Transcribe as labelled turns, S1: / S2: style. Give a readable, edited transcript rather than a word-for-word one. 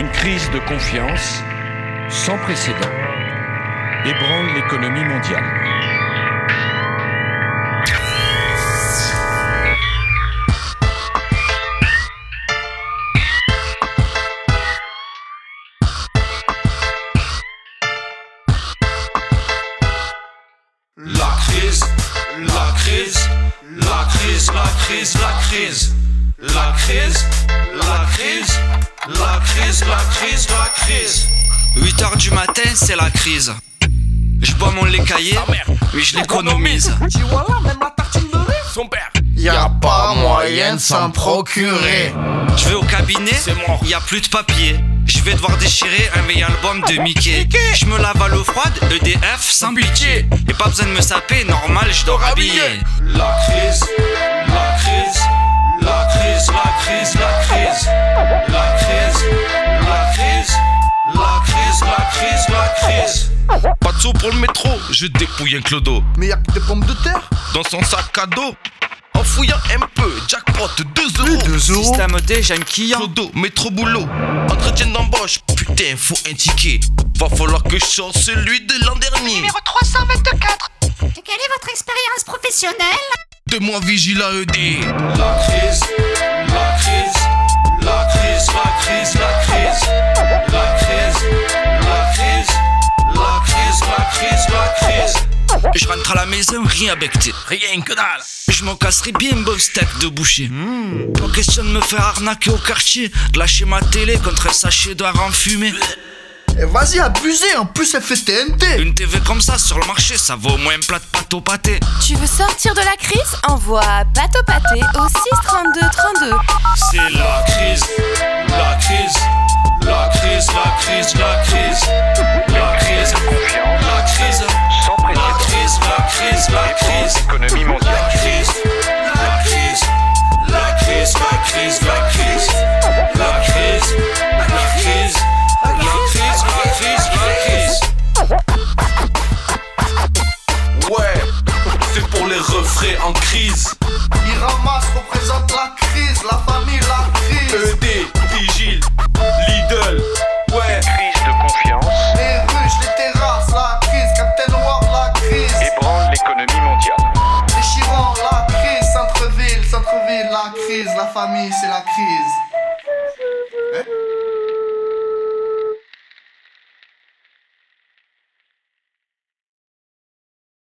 S1: Une crise de confiance sans précédent ébranle l'économie mondiale.
S2: La crise, la crise, la crise, la crise, la crise, la crise, la crise, la crise, la crise, la crise.
S3: 8h du matin, c'est la crise. Je bois mon lait caillé, oui je l'économise.
S2: Tu vois là, même la tartine de lait, son père.
S4: Y'a pas moyen de s'en procurer.
S3: Je vais au cabinet,
S2: C'est mort.
S3: y a plus de papier. Je vais devoir déchirer un vieil album de Mickey. Je me lave à l'eau froide, EDF sans pitié. Et pas besoin de me saper, normal, je dors habillé.
S2: La crise, la crise, la crise, la crise, la crise, la crise, la crise, la crise, la crise, la crise.
S5: Pas de sous pour le métro, je dépouille un clodo.
S4: Mais y'a que des pommes de terre.
S5: Dans son sac à dos, en fouillant un peu, jackpot 2 euros.
S4: 2 euros.
S3: Système D, j'ai un client.
S5: Clodo, métro boulot, entretien d'embauche. Putain, faut un ticket. Va falloir que je sorte celui de l'an dernier.
S6: Numéro 324. Quelle est votre expérience professionnelle?
S5: 2 mois vigile à ED.
S2: La crise, la crise, la crise, la crise, la crise, la crise, la crise, la crise, la crise, la crise.
S3: Je rentre à la maison, rien becté.
S5: Rien que dalle.
S3: Je m'en casserai bien un bon steak de boucher. Pas question de me faire arnaquer au quartier, de lâcher ma télé contre un sachet d'or en fumée.
S4: Eh, vas-y, abusez, en plus elle fait TNT.
S3: Une TV comme ça sur le marché, ça vaut au moins un plat de pâte au pâté.
S7: Tu veux sortir de la crise? Envoie pâte au pâté au 6 32 32.
S2: C'est la crise, la crise, la crise, la crise, la crise, la crise, la crise, la crise, la crise, la crise,
S1: L'économie mondiale.
S2: la crise, la crise, la crise, la crise, la crise, la crise, la crise, la crise, la crise, ouais, c'est pour les refrains en crise.
S4: Il ramasse, représente la crise, la famille, la crise.
S2: ED, Vigile, Lidl, ouais.
S1: Crise de confiance
S4: Les ruches, les terrasses, la crise. Captain Noir, la crise.
S1: ébranle l'économie mondiale.
S4: Les Chirons, la crise. Centre-ville, centre-ville, la crise. La famille, c'est la crise.